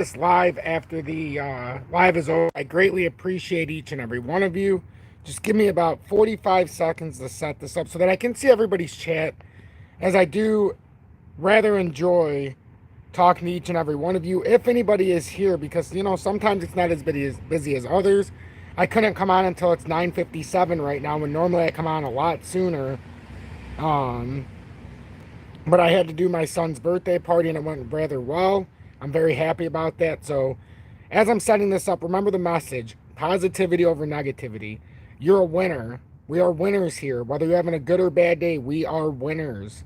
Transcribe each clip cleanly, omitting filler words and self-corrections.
this live after the live is over. I greatly appreciate each and every one of you. Just give me about 45 seconds to set this up so that I can see everybody's chat, as I do rather enjoy talking to each and every one of you. If anybody is here, because sometimes it's not as busy as others. I couldn't come on until it's 9:57 right now, when normally I come on a lot sooner. Um, but I had to do my son's birthday party and it went rather well. I'm very happy about that. So, as I'm setting this up, remember the message: positivity over negativity. You're a winner. We are winners here. Whether you're having a good or bad day, we are winners.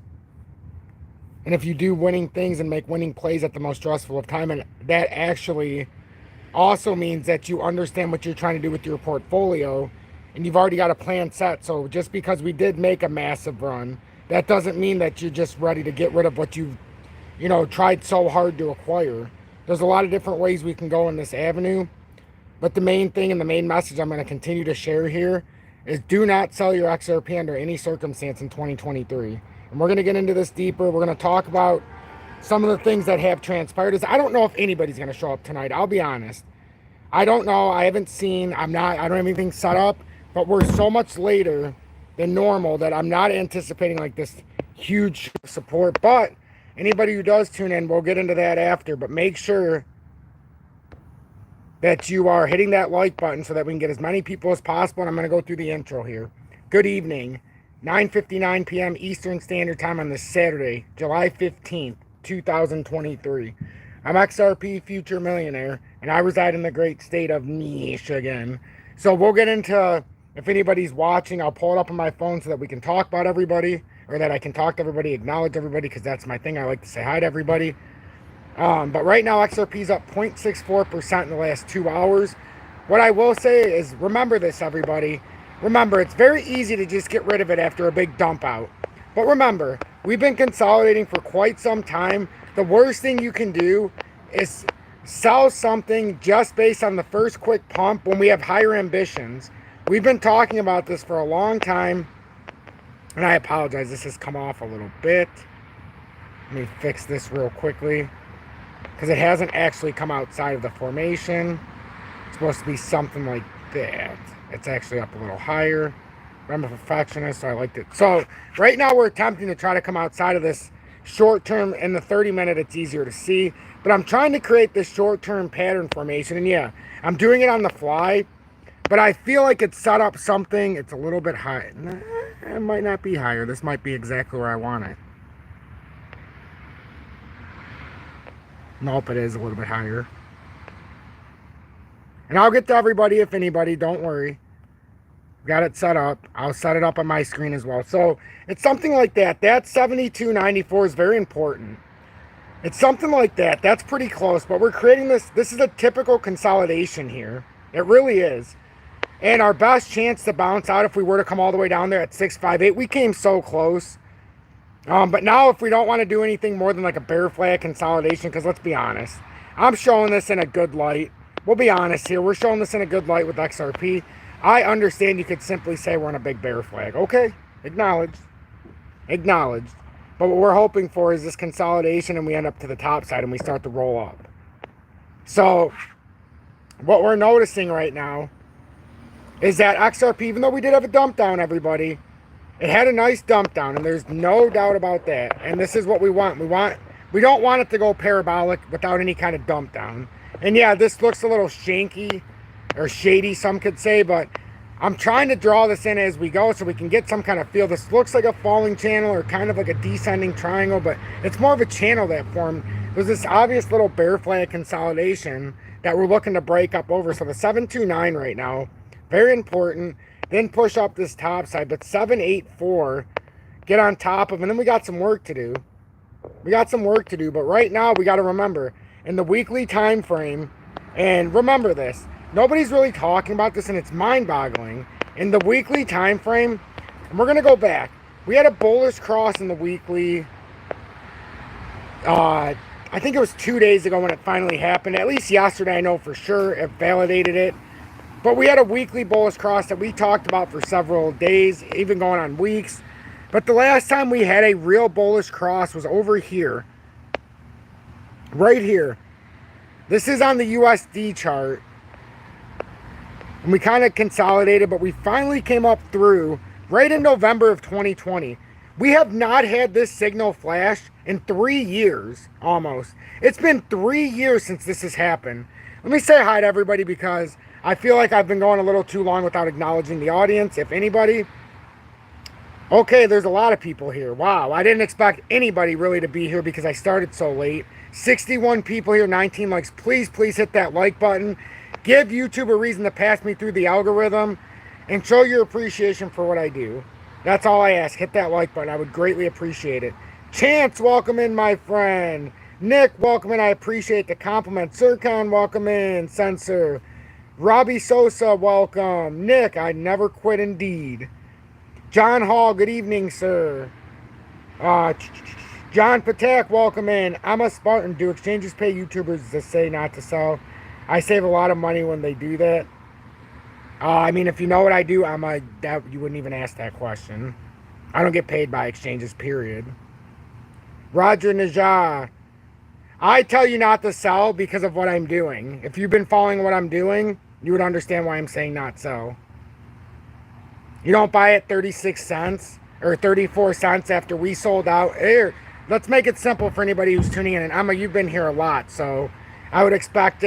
And if you do winning things and make winning plays at the most stressful of time, and that actually also means that you understand what you're trying to do with your portfolio and you've already got a plan set. So just because we did make a massive run, that doesn't mean that you're just ready to get rid of what you've tried so hard to acquire. There's a lot of different ways we can go in this avenue, but the main thing and the main message I'm going to continue to share here is: do not sell your XRP under any circumstance in 2023. And we're going to get into this deeper. We're going to talk about some of the things that have transpired. I don't know if anybody's going to show up tonight. I'll be honest. I don't know. I haven't seen. I don't have anything set up, but we're so much later than normal that I'm not anticipating like this huge support. But anybody who does tune in, we'll get into that after. But make sure that you are hitting that like button so that we can get as many people as possible. And I'm going to go through the intro here. Good evening. 9:59 p.m. Eastern Standard Time on this Saturday, July 15th, 2023. I'm XRP Future Millionaire, and I reside in the great state of Michigan. So we'll get into, if anybody's watching, I'll pull it up on my phone so that we can talk about everybody, or that I can talk to everybody, acknowledge everybody, because that's my thing. I like to say hi to everybody. But right now, XRP is up 0.64% in the last 2 hours. What I will say is, remember this, everybody. Remember, it's very easy to just get rid of it after a big dump out. But remember, we've been consolidating for quite some time. The worst thing you can do is sell something just based on the first quick pump when we have higher ambitions. We've been talking about this for a long time. And I apologize, this has come off a little bit. Let me fix this real quickly, because it hasn't actually come outside of the formation. It's supposed to be something like that. It's actually up a little higher. I'm a perfectionist, so I liked it. So right now we're attempting to try to come outside of this short term. In the 30-minute, it's easier to see. But I'm trying to create this short-term pattern formation. And yeah, I'm doing it on the fly. But I feel like it's set up something. It's a little bit high. It might not be higher. This might be exactly where I want it. Nope, it is a little bit higher. And I'll get to everybody if anybody. Don't worry. Got it set up. I'll set it up on my screen as well. So it's something like that. That 72.94 is very important. It's something like that. That's pretty close. But we're creating this. This is a typical consolidation here. It really is. And our best chance to bounce out, if we were to come all the way down there at 658, we came so close. But now if we don't want to do anything more than like a bear flag consolidation, because let's be honest, I'm showing this in a good light. We'll be honest here. We're showing this in a good light with XRP. I understand you could simply say we're in a big bear flag. Okay, acknowledged. Acknowledged. But what we're hoping for is this consolidation and we end up to the top side and we start to roll up. So what we're noticing right now is that XRP, even though we did have a dump down, everybody, it had a nice dump down, and there's no doubt about that. And this is what we want. We don't want it to go parabolic without any kind of dump down. And yeah, this looks a little shanky or shady, some could say, but I'm trying to draw this in as we go so we can get some kind of feel. This looks like a falling channel or kind of like a descending triangle, but it's more of a channel that formed. There's this obvious little bear flag consolidation that we're looking to break up over. So the 729 right now, very important. Then push up this top side, but 784, get on top of, and then we got some work to do. We got some work to do, but right now we got to remember, in the weekly time frame, and remember this, nobody's really talking about this, and it's mind-boggling. In the weekly time frame, and we're going to go back, we had a bullish cross in the weekly, I think it was 2 days ago when it finally happened. At least yesterday, I know for sure, it validated it. But we had a weekly bullish cross that we talked about for several days, even going on weeks. But the last time we had a real bullish cross was over here. Right here. This is on the USD chart. And we kind of consolidated, but we finally came up through right in November of 2020. We have not had this signal flash in 3 years, almost. It's been 3 years since this has happened. Let me say hi to everybody because I feel like I've been going a little too long without acknowledging the audience, if anybody. Okay, there's a lot of people here. Wow, I didn't expect anybody really to be here because I started so late. 61 people here, 19 likes. Please hit that like button. Give YouTube a reason to pass me through the algorithm and show your appreciation for what I do. That's all I ask. Hit that like button. I would greatly appreciate it. Chance, welcome in, my friend. Nick, welcome in. I appreciate the compliment. Sircon, welcome in. Censor. Robbie Sosa, welcome. Nick, I never quit indeed. John Hall, good evening, sir. John Patak, welcome in. I'm a Spartan. Do exchanges pay YouTubers to say not to sell? I save a lot of money when they do that. I mean, if you know what I do, you wouldn't even ask that question. I don't get paid by exchanges, period. Roger Najah, I tell you not to sell because of what I'm doing. If you've been following what I'm doing, you would understand why I'm saying not sell. You don't buy at 36 cents or 34 cents after we sold out. Here, let's make it simple for anybody who's tuning in. And Emma, you've been here a lot, so I would expect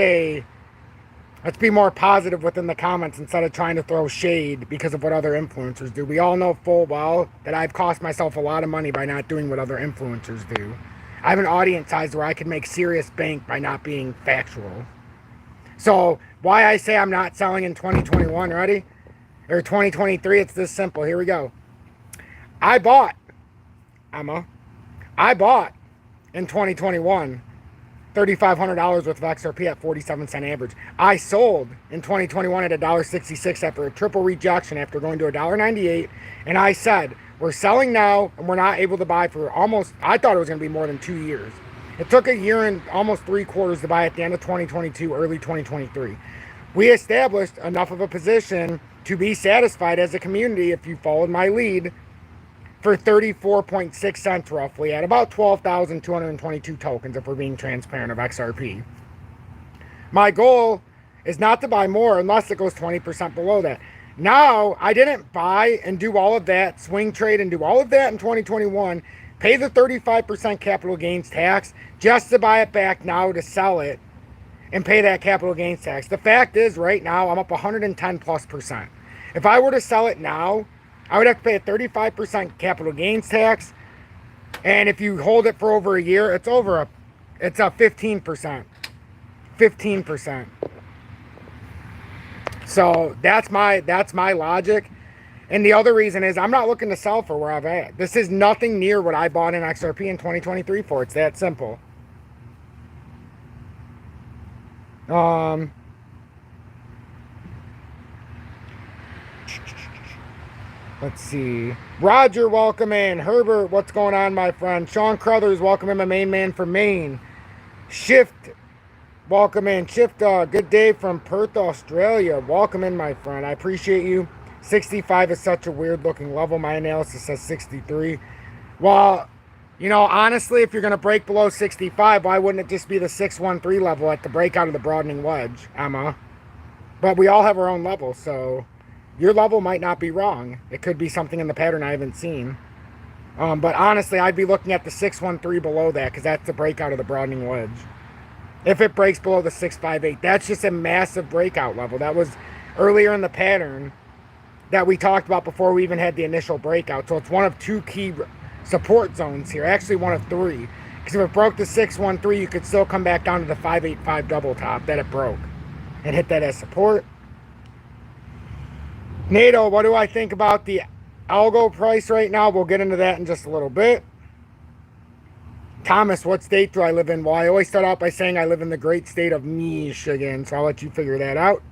let's be more positive within the comments instead of trying to throw shade because of what other influencers do. We all know full well that I've cost myself a lot of money by not doing what other influencers do. I have an audience size where I can make serious bank by not being factual. So why I say I'm not selling in 2021, ready? Or 2023, it's this simple. Here we go. I bought in 2021 $3,500 worth of XRP at 47-cent average. I sold in 2021 at $1.66 after a triple rejection after going to $1.98. And I said, we're selling now and we're not able to buy for almost, I thought it was going to be more than 2 years. It took a year and almost 3 quarters to buy at the end of 2022, early 2023. We established enough of a position to be satisfied as a community, if you followed my lead, for 34.6 cents roughly at about 12,222 tokens, if we're being transparent, of XRP. My goal is not to buy more unless it goes 20% below that. Now, I didn't buy and do all of that, swing trade and do all of that in 2021, pay the 35% capital gains tax just to buy it back now to sell it and pay that capital gains tax. The fact is, right now, I'm up 110+%. If I were to sell it now, I would have to pay a 35% capital gains tax. And if you hold it for over a year, it's a 15%. 15%. So that's my logic. And the other reason is I'm not looking to sell for where I've at. This is nothing near what I bought in XRP in 2023 for. It's that simple. Let's see. Roger, welcome in. Herbert, what's going on, my friend? Sean Crothers, welcome in, my main man from Maine. Shift, welcome in. Shift, good day from Perth, Australia. Welcome in, my friend. I appreciate you. 65 is such a weird looking level. My analysis says 63. Well, you know, honestly, if you're going to break below 65, why wouldn't it just be the 613 level at the breakout of the broadening wedge, Emma? But we all have our own level, so your level might not be wrong. It could be something in the pattern I haven't seen. But honestly, I'd be looking at the 613 below that because that's the breakout of the broadening wedge. If it breaks below the 658, that's just a massive breakout level. That was earlier in the pattern that we talked about before we even had the initial breakout. So it's one of 2 key support zones here. Actually, one of 3. Because if it broke the 613, you could still come back down to the 585 double top that it broke and hit that as support. NATO, what do I think about the algo price right now? We'll get into that in just a little bit. Thomas, what state do I live in? Well, I always start out by saying I live in the great state of Michigan, so I'll let you figure that out.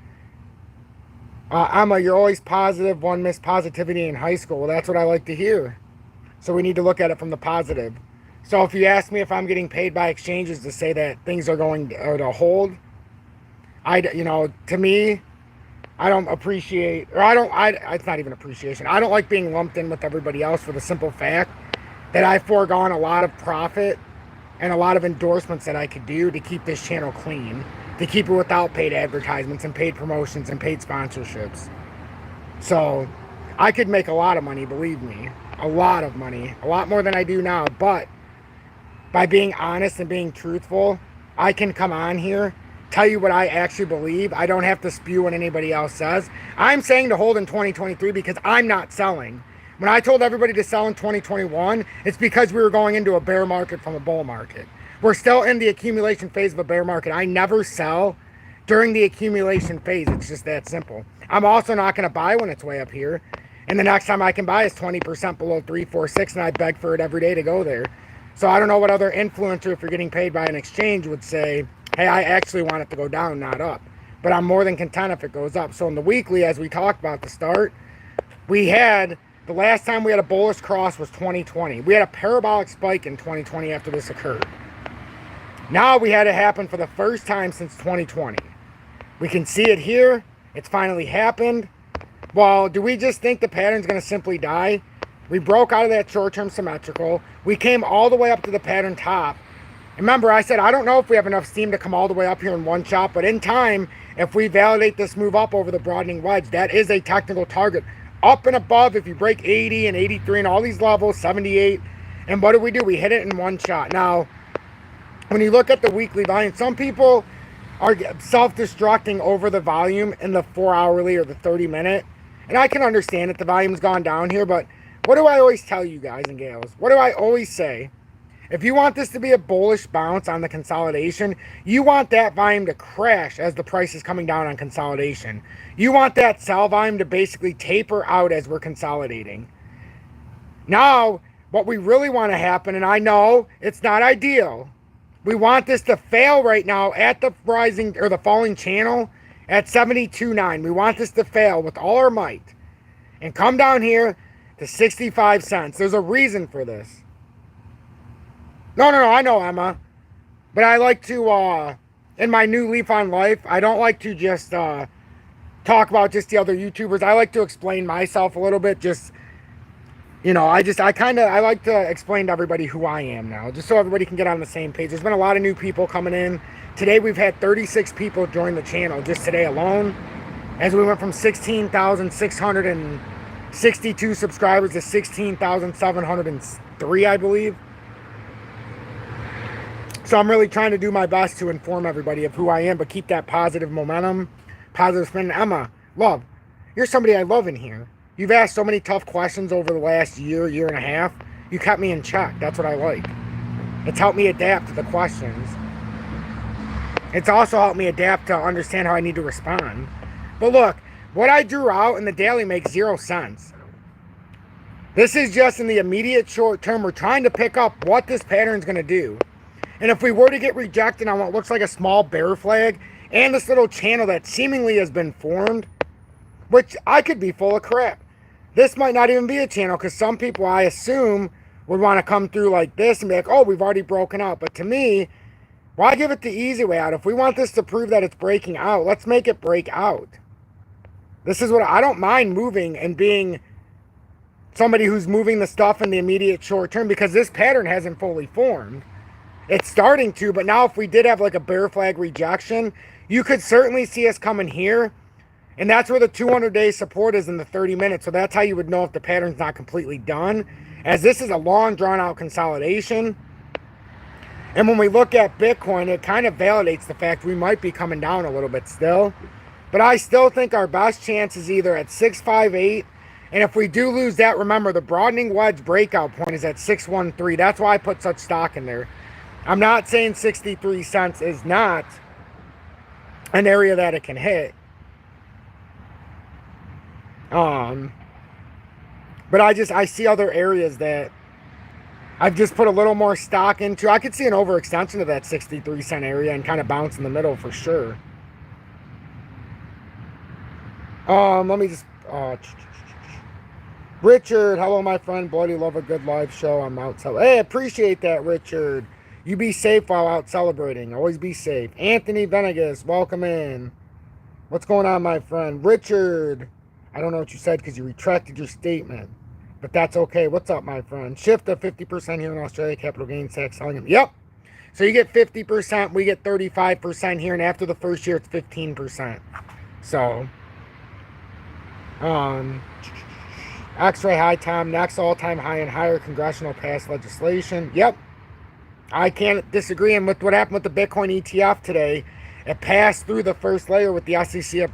Emma, you're always positive. One missed positivity in high school. Well, that's what I like to hear. So we need to look at it from the positive. So if you ask me if I'm getting paid by exchanges to say that things are going to hold, to me, I don't appreciate, it's not even appreciation. I don't like being lumped in with everybody else for the simple fact that I've foregone a lot of profit and a lot of endorsements that I could do to keep this channel clean. to keep it without paid advertisements and paid promotions and paid sponsorships. So I could make a lot of money, believe me, a lot of money, a lot more than I do now. But by being honest and being truthful, I can come on here, tell you what I actually believe. I don't have to spew what anybody else says. I'm saying to hold in 2023 because I'm not selling. When I told everybody to sell in 2021, it's because we were going into a bear market from a bull market. We're still in the accumulation phase of a bear market. I never sell during the accumulation phase. It's just that simple. I'm also not going to buy when it's way up here. And the next time I can buy is 20% below 346, and I beg for it every day to go there. So I don't know what other influencer, if you're getting paid by an exchange, would say, hey, I actually want it to go down, not up. But I'm more than content if it goes up. So in the weekly, as we talked about at the start, we had, the last time we had a bullish cross was 2020. We had a parabolic spike in 2020 after this occurred. Now we had it happen for the first time since 2020. We can see it here. It's finally happened. Well, do we just think the pattern's going to simply die? We broke out of that short-term symmetrical. We came all the way up to the pattern top. Remember, I said, I don't know if we have enough steam to come all the way up here in one shot, but in time, if we validate this move up over the broadening wedge, that is a technical target. Up and above, if you break 80 and 83 and all these levels, 78, and what do? We hit it in one shot. Now, when you look at the weekly volume, some people are self-destructing over the volume in the 4-hourly or the 30-minute, and I can understand that the volume's gone down here, but what do I always tell you guys and gals? What do I always say? If you want this to be a bullish bounce on the consolidation, you want that volume to crash as the price is coming down on consolidation. You want that sell volume to basically taper out as we're consolidating. Now, what we really want to happen, and I know it's not ideal, we want this to fail right now at the rising or the falling channel at 72.9. We want this to fail with all our might and come down here to 65 cents. There's a reason for this. No, I know, Emma. But I like to, in my new leaf on life, I don't like to just talk about just the other YouTubers. I like to explain myself a little bit. Just, you know, I like to explain to everybody who I am now, just so everybody can get on the same page. There's been a lot of new people coming in. Today we've had 36 people join the channel just today alone, as we went from 16,662 subscribers to 16,703, I believe. So I'm really trying to do my best to inform everybody of who I am, but keep that positive momentum, positive spin. Emma, love, you're somebody I love in here. You've asked so many tough questions over the last year and a half. You kept me in check. That's what I like. It's helped me adapt to the questions. It's also helped me adapt to understand how I need to respond. But look, what I drew out in the daily makes 0 sense. This is just in the immediate short term. We're trying to pick up what this pattern's going to do. And if we were to get rejected on what looks like a small bear flag and this little channel that seemingly has been formed, which I could be full of crap. This might not even be a channel because some people, I assume, would want to come through like this and be like, oh, we've already broken out. But to me, why give it the easy way out? If we want this to prove that it's breaking out, let's make it break out. This is what I don't mind moving and being somebody who's moving the stuff in the immediate short term because this pattern hasn't fully formed. It's starting to, but now if we did have like a bear flag rejection, you could certainly see us coming here. And that's where the 200-day support is in the 30 minutes. So that's how you would know if the pattern's not completely done, as this is a long, drawn-out consolidation. And when we look at Bitcoin, it kind of validates the fact we might be coming down a little bit still. But I still think our best chance is either at 658. And if we do lose that, remember, the broadening wedge breakout point is at 613. That's why I put such stock in there. I'm not saying 63 cents is not an area that it can hit. But I see other areas that I've just put a little more stock into. I could see an overextension of that 63 cent area and kind of bounce in the middle for sure. Let me just, Richard, hello, my friend. Bloody love a good live show. I'm out. Hey, appreciate that, Richard. You be safe while out celebrating. Always be safe. Anthony Venegas, welcome in. What's going on, my friend? Richard, I don't know what you said because you retracted your statement. But that's okay. What's up, my friend? Shift of 50% here in Australia. Capital gains tax selling them. Yep. So you get 50%, we get 35% here, and after the first year, it's 15%. So, X-ray high time, next all-time high in higher congressional passed legislation. Yep, I can't disagree. And with what happened with the Bitcoin ETF today, it passed through the first layer with the SEC,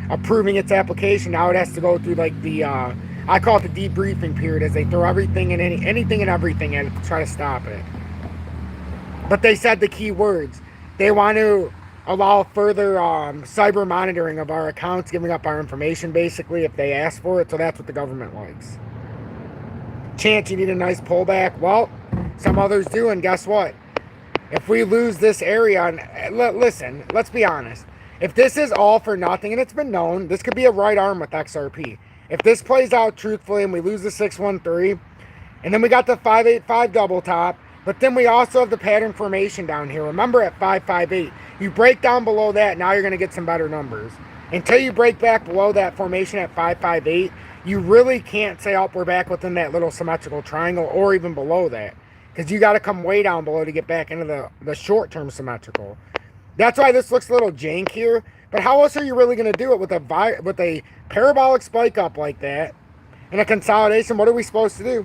approving its application. Now it has to go through like the, I call it the debriefing period, as they throw everything and anything and everything in to try to stop it. But they said the key words. They want to allow further cyber monitoring of our accounts, giving up our information basically if they ask for it. So that's what the government likes. Chance you need a nice pullback. Well, some others do, and guess what? If we lose this area, and listen, let's be honest. If this is all for nothing, and it's been known, this could be a right arm with XRP. If this plays out truthfully and we lose the 613, and then we got the 585 double top, but then we also have the pattern formation down here. Remember at 558, you break down below that, now you're going to get some better numbers. Until you break back below that formation at 558, you really can't say, oh, we're back within that little symmetrical triangle or even below that. Because you got to come way down below to get back into the short-term symmetrical. That's why this looks a little jank here. But how else are you really going to do it with a parabolic spike up like that and a consolidation? What are we supposed to do?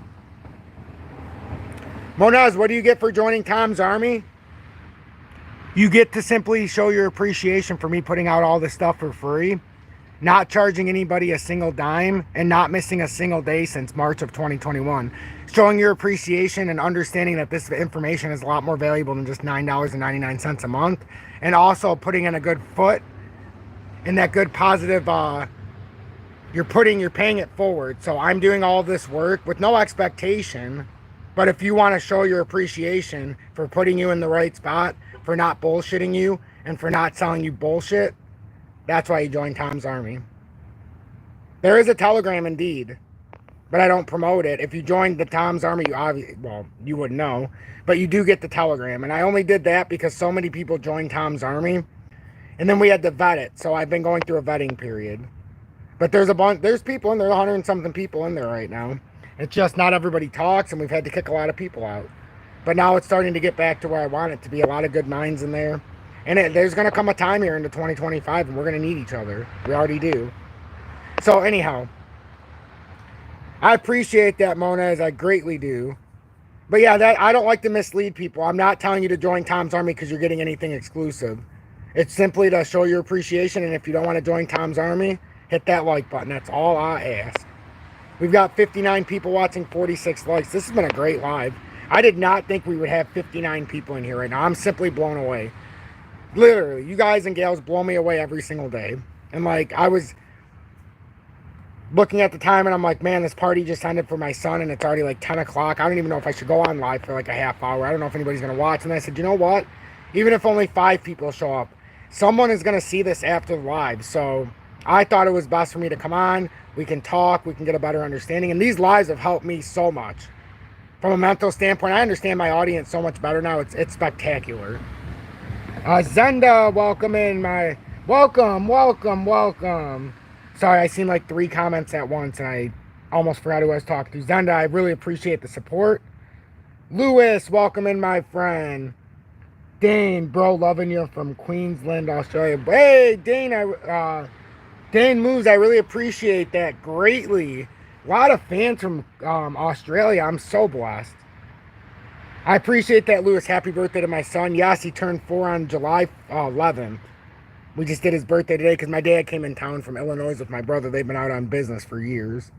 Monaz, what do you get for joining Tom's Army? You get to simply show your appreciation for me putting out all this stuff for free, not charging anybody a single dime, and not missing a single day since March of 2021. Showing your appreciation and understanding that this information is a lot more valuable than just $9.99 a month. And also putting in a good foot in that good positive, you're paying it forward. So I'm doing all this work with no expectation. But if you want to show your appreciation for putting you in the right spot, for not bullshitting you, and for not selling you bullshit, that's why you join Tom's Army. There is a Telegram indeed, but I don't promote it. If you joined the Tom's Army, you wouldn't know, but you do get the Telegram. And I only did that because so many people joined Tom's Army, and then we had to vet it. So I've been going through a vetting period. But there's people in there, 100 and something people in there right now. It's just not everybody talks, and we've had to kick a lot of people out. But now it's starting to get back to where I want it to be. A lot of good minds in there. And there's going to come a time here into 2025, and we're going to need each other. We already do. So anyhow, I appreciate that, Monaz. I greatly do. But yeah, I don't like to mislead people. I'm not telling you to join Tom's Army because you're getting anything exclusive. It's simply to show your appreciation. And if you don't want to join Tom's Army, hit that like button. That's all I ask. We've got 59 people watching, 46 likes. This has been a great live. I did not think we would have 59 people in here right now. I'm simply blown away. Literally, you guys and gals blow me away every single day. And like, I was looking at the time and I'm like, man, this party just ended for my son and it's already like 10 o'clock. I don't even know if I should go on live for like a half hour. I don't know if anybody's going to watch. And I said, you know what? Even if only 5 people show up, someone is going to see this after the live. So I thought it was best for me to come on. We can talk. We can get a better understanding. And these lives have helped me so much. From a mental standpoint, I understand my audience so much better now. It's spectacular. Zenda, welcome in my... Welcome. Sorry, I seen like 3 comments at once and I almost forgot who I was talking to. Zenda, I really appreciate the support. Lewis, welcome in, my friend. Dane, bro, loving you from Queensland, Australia. Hey, Dane, Dane Moves, I really appreciate that greatly. A lot of fans from Australia. I'm so blessed. I appreciate that, Lewis. Happy birthday to my son. Yes, he turned 4 on July 11th. We just did his birthday today because my dad came in town from Illinois with my brother. They've been out on business for years.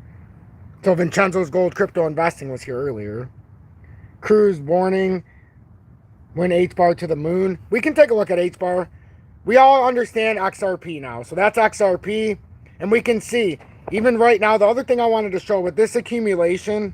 So Vincenzo's Gold Crypto Investing was here earlier. Cruise warning. When H-bar to the moon. We can take a look at H-bar. We all understand XRP now. So that's XRP. And we can see, even right now, the other thing I wanted to show with this accumulation.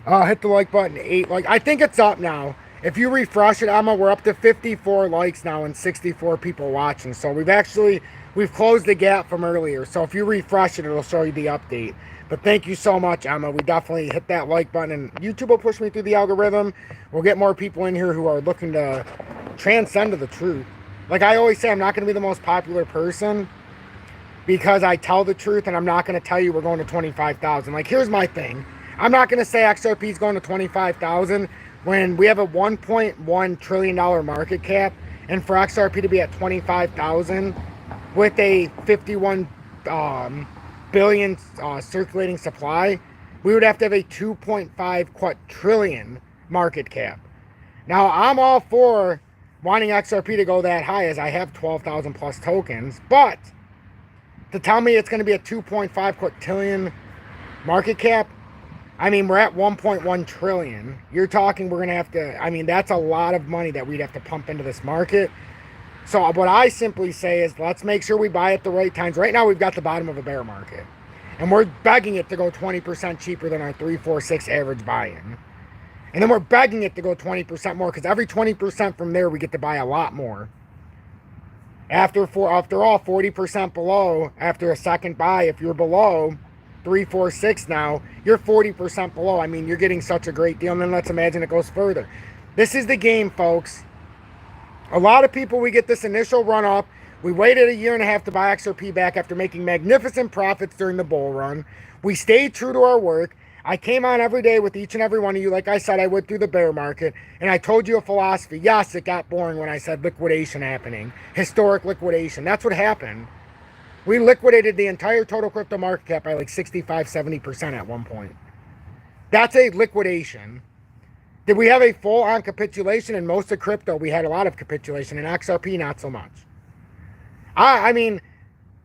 Hit the like button. 8 like. I think it's up now. If you refresh it, Emma, we're up to 54 likes now and 64 people watching. So we've closed the gap from earlier. So if you refresh it, it'll show you the update. But thank you so much, Emma. We definitely hit that like button. And YouTube will push me through the algorithm. We'll get more people in here who are looking to transcend to the truth. Like I always say, I'm not going to be the most popular person because I tell the truth. And I'm not going to tell you we're going to 25,000. Like, here's my thing. I'm not going to say XRP is going to 25,000 when we have a $1.1 trillion market cap, and for XRP to be at 25,000 with a 51 billion circulating supply, we would have to have a 2.5 quadrillion market cap. Now, I'm all for wanting XRP to go that high, as I have 12,000 plus tokens, but to tell me it's going to be a 2.5 quadrillion market cap, I mean, we're at 1.1 trillion. You're talking we're going to have to, I mean, that's a lot of money that we'd have to pump into this market. So what I simply say is, let's make sure we buy at the right times. Right now, we've got the bottom of a bear market, and we're begging it to go 20% cheaper than our 346 average buy-in. And then we're begging it to go 20% more, because every 20% from there, we get to buy a lot more. After all, 40% below, after a second buy, if you're below 346 now, you're 40% below. I mean, you're getting such a great deal. And then let's imagine it goes further. This is the game, folks. A lot of people, we get this initial run up. We waited a year and a half to buy XRP back after making magnificent profits during the bull run. We stayed true to our work. I came on every day with each and every one of you. Like I said, I went through the bear market, and I told you a philosophy. Yes, it got boring when I said liquidation happening. Historic liquidation. That's what happened. We liquidated the entire total crypto market cap by like 65, 70% at one point. That's a liquidation. Did we have a full-on capitulation? In most of crypto, we had a lot of capitulation. In XRP, not so much. I mean,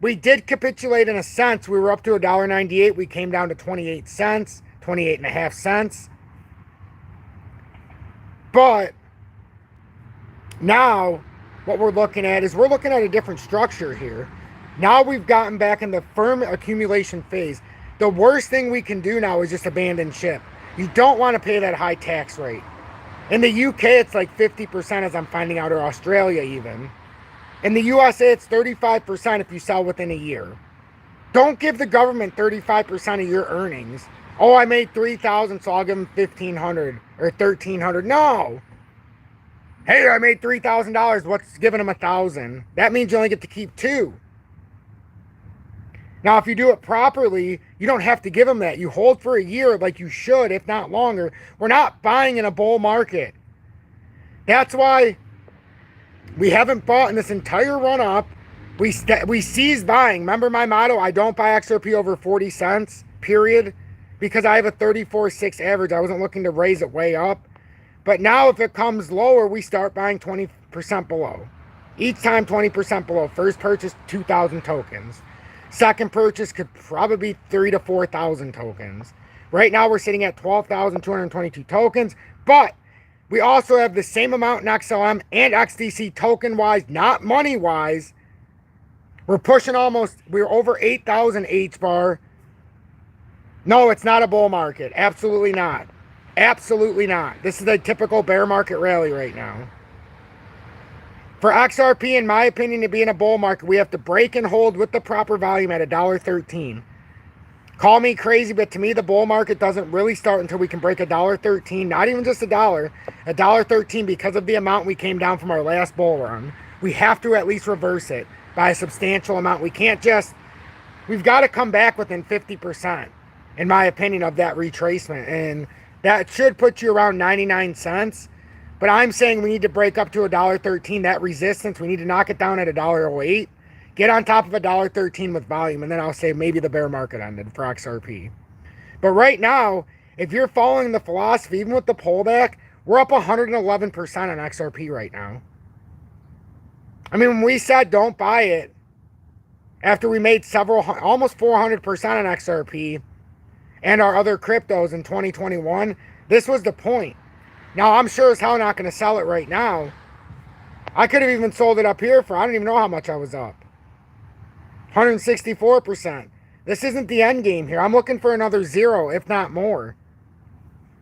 we did capitulate in a sense. We were up to $1.98. We came down to 28 cents, 28.5 cents. But now what we're looking at is we're looking at a different structure here. Now we've gotten back in the firm accumulation phase. The worst thing we can do now is just abandon ship. You don't want to pay that high tax rate. In the UK, it's like 50%, as I'm finding out, or Australia even. In the USA, it's 35% if you sell within a year. Don't give the government 35% of your earnings. Oh, I made $3,000, so I'll give them $1,500 or $1,300. No. Hey, I made $3,000. What's giving them $1,000? That means you only get to keep $2,000. Now, if you do it properly, you don't have to give them that. You hold for a year like you should, if not longer. We're not buying in a bull market. That's why we haven't bought in this entire run-up. We ceased buying. Remember my motto? I don't buy XRP over 40 cents, period. Because I have a 34.6 average. I wasn't looking to raise it way up. But now if it comes lower, we start buying 20% below. Each time 20% below. First purchase, 2,000 tokens. Second purchase could probably be 3,000 to 4,000 tokens. Right now we're sitting at 12,222 tokens. But we also have the same amount in XLM and XDC token-wise, not money-wise. We're pushing we're over 8,000 H-bar. No, it's not a bull market. Absolutely not. Absolutely not. This is a typical bear market rally right now. For XRP, in my opinion, to be in a bull market, we have to break and hold with the proper volume at $1.13. Call me crazy, but to me, the bull market doesn't really start until we can break $1.13. Not even just $1.13, because of the amount we came down from our last bull run. We have to at least reverse it by a substantial amount. We can't just, we've got to come back within 50%, in my opinion, of that retracement. And that should put you around 99 cents. But I'm saying we need to break up to $1.13. That resistance, we need to knock it down at $1.08. Get on top of $1.13 with volume, and then I'll say maybe the bear market ended for XRP. But right now, if you're following the philosophy, even with the pullback, we're up 111% on XRP right now. I mean, when we said don't buy it, after we made almost 400% on XRP and our other cryptos in 2021, this was the point. Now, I'm sure as hell not going to sell it right now. I could have even sold it up here for, I don't even know how much I was up. 164%. This isn't the end game here. I'm looking for another 0, if not more.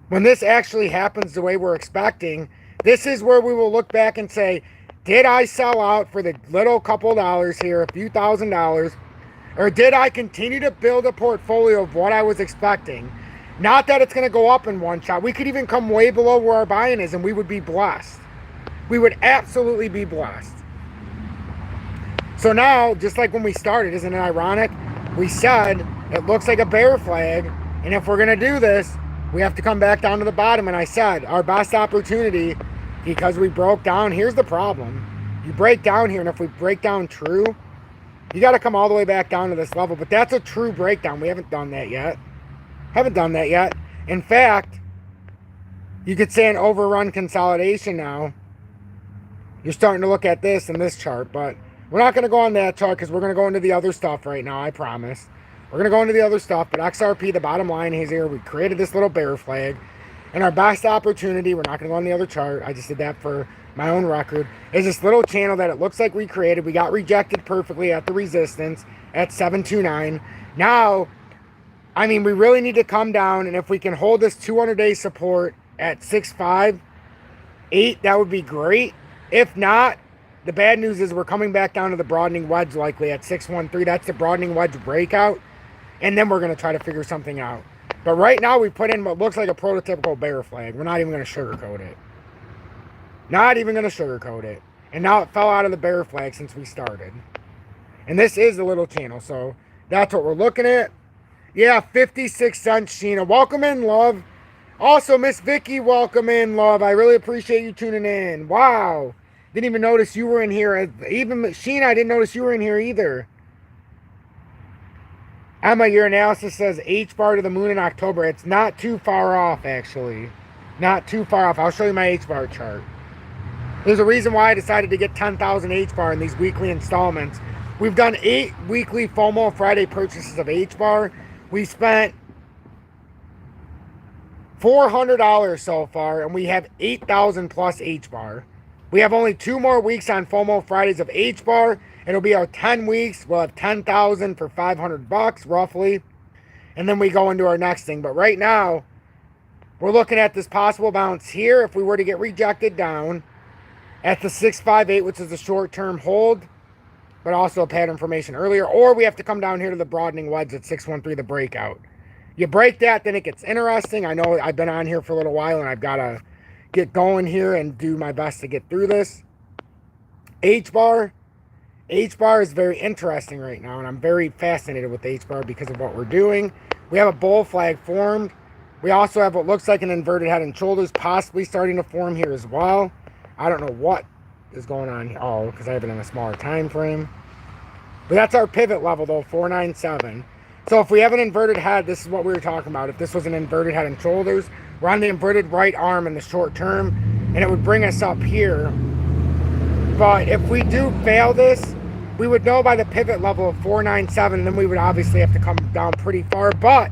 When this actually happens the way we're expecting, this is where we will look back and say, did I sell out for the little couple dollars here, a few $1,000s, or did I continue to build a portfolio of what I was expecting? Not that it's going to go up in one shot. We could even come way below where our buy-in is, and we would be blessed. We would absolutely be blessed. So now, just like when we started, isn't it ironic? We said it looks like a bear flag, And if we're going to do this, we have to come back down to the bottom. And I said, our best opportunity, because we broke down, here's the problem. You break down here, and if we break down true, you got to come all the way back down to this level. But that's a true breakdown. We haven't done that yet. Haven't done that yet. In fact, you could say an overrun consolidation now. You're starting to look at this in this chart, but we're not going to go on that chart because we're going to go into the other stuff right now, I promise. We're going to go into the other stuff, but XRP, the bottom line is here, we created this little bear flag, and our best opportunity, we're not going to go on the other chart, I just did that for my own record, is this little channel that it looks like we created. We got rejected perfectly at the resistance at 729. Now, I mean, we really need to come down, and if we can hold this 200-day support at 658, that would be great. If not, the bad news is we're coming back down to the broadening wedge likely at 613. That's the broadening wedge breakout. And then we're going to try to figure something out. But right now we put in what looks like a prototypical bear flag. We're not even going to sugarcoat it. Not even going to sugarcoat it. And now it fell out of the bear flag since we started. And this is the little channel. So that's what we're looking at. Yeah, 56 cents, Sheena. Welcome in, love. Also, Miss Vicky, welcome in, love. I really appreciate you tuning in. Wow. Didn't even notice you were in here. Even Sheena, I didn't notice you were in here either. Emma, your analysis says H-bar to the moon in October. It's not too far off, actually. Not too far off. I'll show you my H-bar chart. There's a reason why I decided to get 10,000 H-bar in these weekly installments. We've done 8 weekly FOMO Friday purchases of H-bar. We spent $400 so far, and we have 8,000 plus H-bar. We have only 2 more weeks on FOMO Fridays of H-bar. It'll be our 10 weeks. We'll have 10,000 for $500 roughly. And then we go into our next thing. But right now, we're looking at this possible bounce here. If we were to get rejected down at the 658, which is a short-term hold, but also a pattern formation earlier. Or we have to come down here to the broadening wedge at 613, the breakout. You break that, then it gets interesting. I know I've been on here for a little while, and I've got to get going here and do my best to get through this. H-bar is very interesting right now, and I'm very fascinated with H-bar because of what we're doing. We have a bull flag formed. We also have what looks like an inverted head and shoulders possibly starting to form here as well. I don't know what is going on here. Oh, because I have it in a smaller time frame. But that's our pivot level, though, 497. So if we have an inverted head, this is what we were talking about. If this was an inverted head and shoulders, we're on the inverted right arm in the short term, and it would bring us up here. But if we do fail this, we would know by the pivot level of 497, and then we would obviously have to come down pretty far. But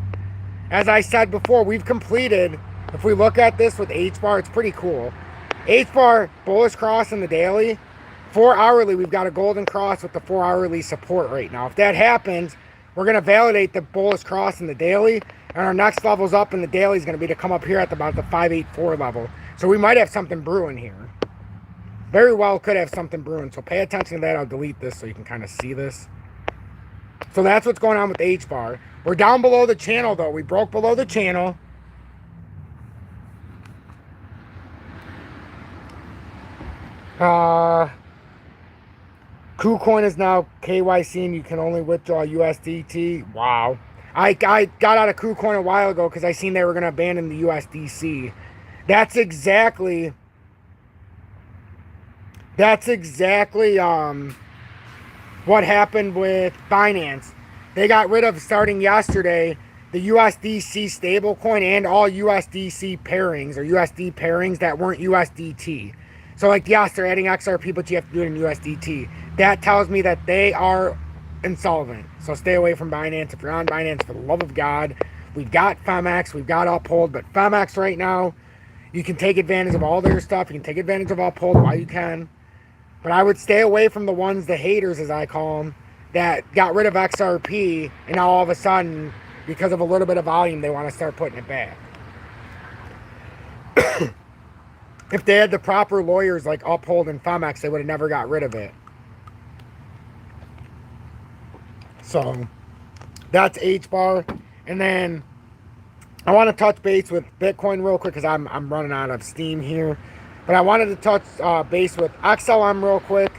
as I said before, we've completed, if we look at this with H-bar, it's pretty cool. H-bar, bullish cross in the daily. 4 hourly, we've got a golden cross with the 4 hourly support right now. If that happens, we're going to validate the bullish cross in the daily, and our next level's up in the daily is going to be to come up here at about the 584 level. So we might have something brewing here. Very well could have something brewing. So pay attention to that. I'll delete this so you can kind of see this. So that's what's going on with H-bar. We're down below the channel, though. We broke below the channel. KuCoin is now KYC, and you can only withdraw USDT. Wow. I got out of KuCoin a while ago because I seen they were going to abandon the USDC. That's exactly what happened with Binance. They got rid of, starting yesterday, the USDC stablecoin and all USDC pairings or USD pairings that weren't USDT. So like, yes, they're adding XRP, but you have to do it in USDT. That tells me that they are insolvent. So stay away from Binance. If you're on Binance, for the love of God, we've got FEMX, we've got Uphold, but FEMX right now, you can take advantage of all their stuff. You can take advantage of Uphold while you can. But I would stay away from the ones, the haters as I call them, that got rid of XRP, and now all of a sudden, because of a little bit of volume, they want to start putting it back. If they had the proper lawyers like Uphold and FEMX, they would have never got rid of it. So that's H-bar. And then I want to touch base with Bitcoin real quick because I'm running out of steam here. But I wanted to touch base with XLM real quick.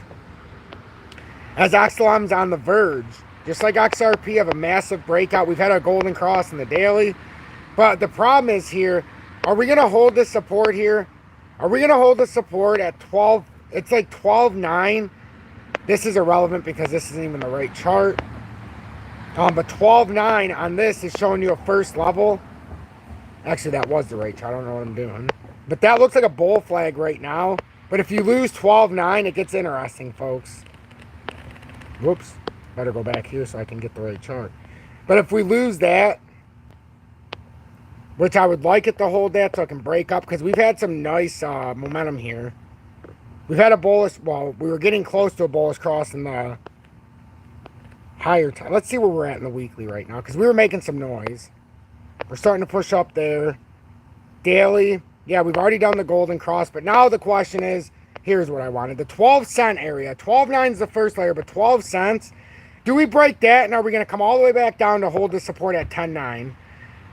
As XLM's on the verge, just like XRP, have a massive breakout. We've had a golden cross in the daily. But the problem is here, are we going to hold this support here? Are we going to hold the support at 12? It's like 12.9. This is irrelevant because this isn't even the right chart. But 12.9 on this is showing you a first level. Actually, that was the right chart. I don't know what I'm doing. But that looks like a bull flag right now. But if you lose 12.9, it gets interesting, folks. Whoops. Better go back here so I can get the right chart. But if we lose that, which I would like it to hold that so it can break up, because we've had some nice momentum here. We've had a bullish, well, we were getting close to a bullish cross in the higher time. Let's see where we're at in the weekly right now, because we were making some noise. We're starting to push up there. Daily, yeah, we've already done the golden cross, but now the question is, here's what I wanted. The 12 cent area. 12.9 is the first layer, but 12 cents. Do we break that, and are we going to come all the way back down to hold the support at 10.9?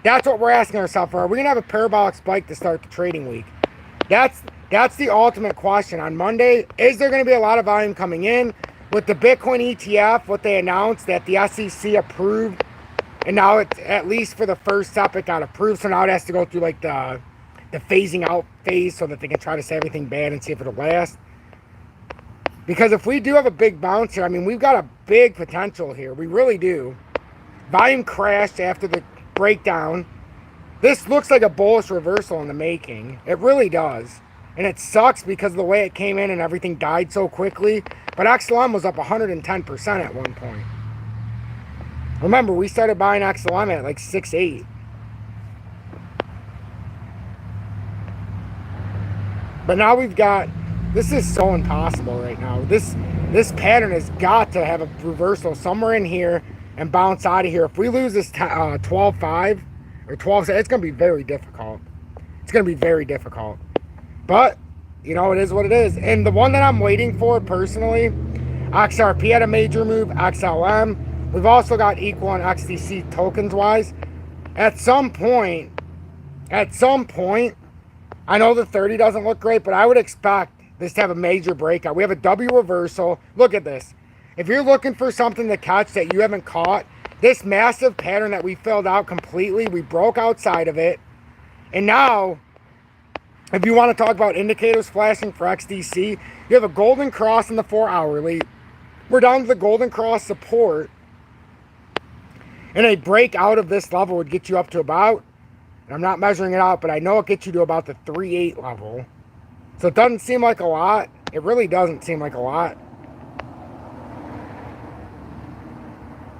That's what we're asking ourselves for. Are we going to have a parabolic spike to start the trading week? That's the ultimate question. On Monday, is there going to be a lot of volume coming in? With the Bitcoin ETF, what they announced that the SEC approved, and now it's, at least for the first step, it got approved. So now it has to go through like the phasing out phase so that they can try to say everything bad and see if it'll last. Because if we do have a big bounce here, I mean, we've got a big potential here. We really do. Volume crashed after the breakdown. This looks like a bullish reversal in the making. It really does. And it sucks because of the way it came in and everything died so quickly. But XLM was up 110% at one point. Remember, we started buying XLM at like 6.8. But now we've got, this is so impossible right now. This pattern has got to have a reversal somewhere in here and bounce out of here. If we lose this 12.5 or 12, it's going to be very difficult. It's going to be very difficult. But, you know, it is what it is. And the one that I'm waiting for personally, XRP had a major move, XLM. We've also got equal on XDC tokens wise. At some point, I know the 30 doesn't look great, but I would expect this to have a major breakout. We have a W reversal. Look at this. If you're looking for something to catch that you haven't caught, this massive pattern that we filled out completely, we broke outside of it. And now, if you want to talk about indicators flashing for XDC, you have a golden cross in the 4-hourly. We're down to the golden cross support. And a breakout of this level would get you up to about, I'm not measuring it out, but I know it gets you to about the 3.8 level. So it doesn't seem like a lot. It really doesn't seem like a lot.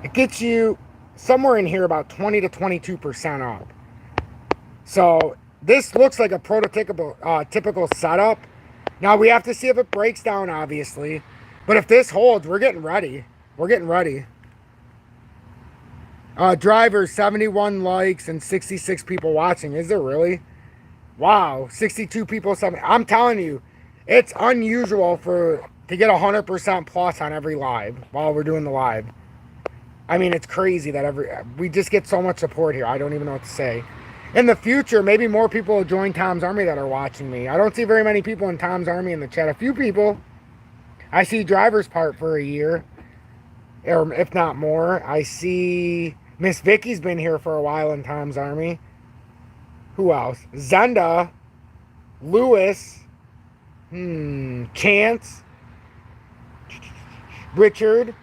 It gets you somewhere in here about 20 to 22% up. So this looks like a prototypical typical setup. Now we have to see if it breaks down, obviously. But if this holds, we're getting ready. We're getting ready. Drivers, 71 likes and 66 people watching. Is there really? Wow, 62 people. I'm telling you, it's unusual to get 100% plus on every live while we're doing the live. I mean, it's crazy that we just get so much support here. I don't even know what to say. In the future, maybe more people will join Tom's Army that are watching me. I don't see very many people in Tom's Army in the chat. A few people. I see Driver's Part for a year, or if not more. I see Miss Vicky's been here for a while in Tom's Army. Who else? Zenda, Lewis, Chance, Richard,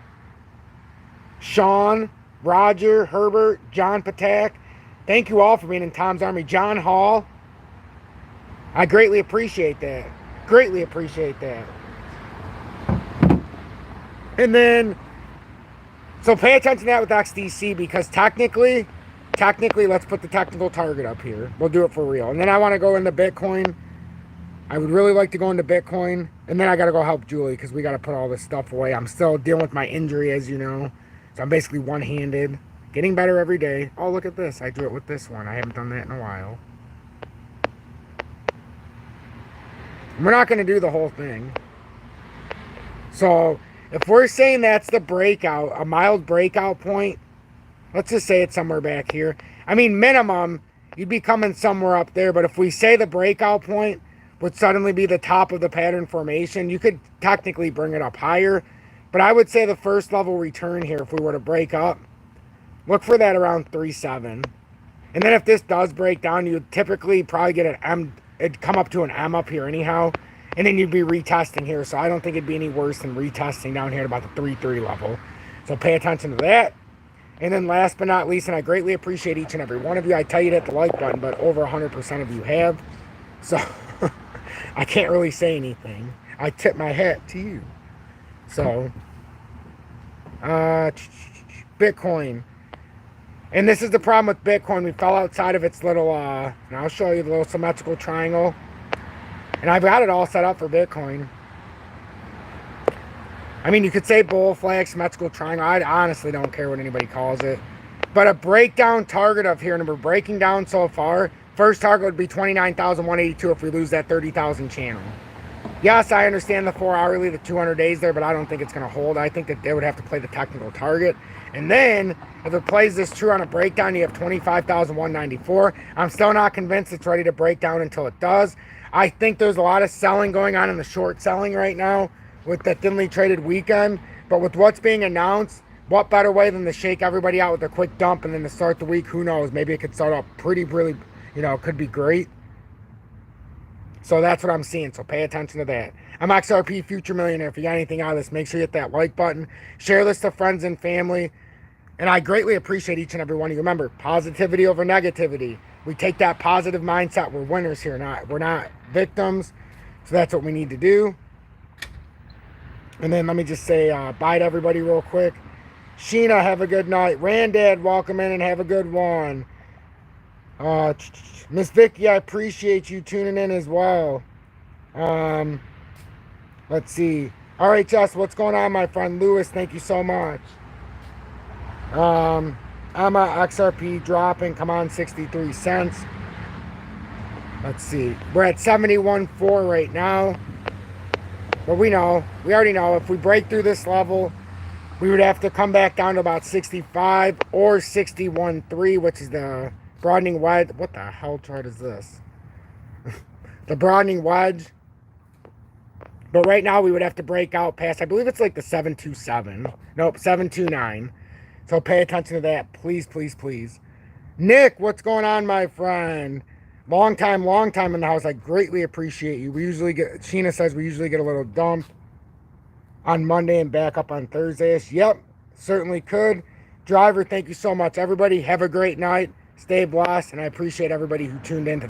Sean, Roger, Herbert, John Patak. Thank you all for being in Tom's Army. John Hall. I greatly appreciate that. Greatly appreciate that. And then, so pay attention to that with XDC, because technically, let's put the technical target up here. We'll do it for real. And then I want to go into Bitcoin. I would really like to go into Bitcoin. And then I got to go help Julie because we got to put all this stuff away. I'm still dealing with my injury, as you know. So I'm basically one-handed. Getting better every day. Oh, look at this. I drew it with this one. I haven't done that in a while. We're not going to do the whole thing. So if we're saying that's the breakout, a mild breakout point, let's just say it's somewhere back here. I mean, minimum, you'd be coming somewhere up there. But if we say the breakout point would suddenly be the top of the pattern formation, you could technically bring it up higher. But I would say the first level return here, if we were to break up, look for that around 3.7. And then if this does break down, you'd typically probably get an M. It'd come up to an M up here anyhow. And then you'd be retesting here. So I don't think it'd be any worse than retesting down here at about the 330 level. So pay attention to that. And then last but not least, and I greatly appreciate each and every one of you. I tell you to hit the like button, but over 100% of you have. So I can't really say anything. I tip my hat to you. So, Bitcoin. And this is the problem with Bitcoin. We fell outside of its little, and I'll show you the little symmetrical triangle. And I've got it all set up for Bitcoin. I mean, you could say bull flag, symmetrical triangle. I honestly don't care what anybody calls it. But a breakdown target of here, and we're breaking down so far. First target would be 29,182 if we lose that 30,000 channel. Yes, I understand the 4 hourly, the 200 days there, but I don't think it's going to hold. I think that they would have to play the technical target. And then, if it plays this true on a breakdown, you have 25,194. I'm still not convinced it's ready to break down until it does. I think there's a lot of selling going on in the short selling right now with the thinly traded weekend. But with what's being announced, what better way than to shake everybody out with a quick dump and then to start the week? Who knows? Maybe it could start off pretty, really, it could be great. So that's what I'm seeing. So pay attention to that. I'm XRP Future Millionaire. If you got anything out of this, make sure you hit that like button. Share this to friends and family. And I greatly appreciate each and every one of you. Remember, positivity over negativity. We take that positive mindset. We're winners here. We're not victims. So that's what we need to do. And then let me just say bye to everybody real quick. Sheena, have a good night. Randad, welcome in and have a good one. Miss Vicky, I appreciate you tuning in as well. Let's see. RHS, what's going on, my friend? Lewis, thank you so much. I'm a XRP dropping. Come on, 63 cents. Let's see. We're at 71.4 right now. But we already know, if we break through this level, we would have to come back down to about 65 or 61.3, which is the broadening wedge. What the hell chart is this? The broadening wedge. But right now we would have to break out past, I believe it's like the 727. Nope, 729. So pay attention to that. Please, please, please. Nick, what's going on, my friend? Long time in the house. I greatly appreciate you. Sheena says we usually get a little dump on Monday and back up on Thursdays. Yep, certainly could. Driver, thank you so much. Everybody, have a great night. Stay blessed, and I appreciate everybody who tuned in.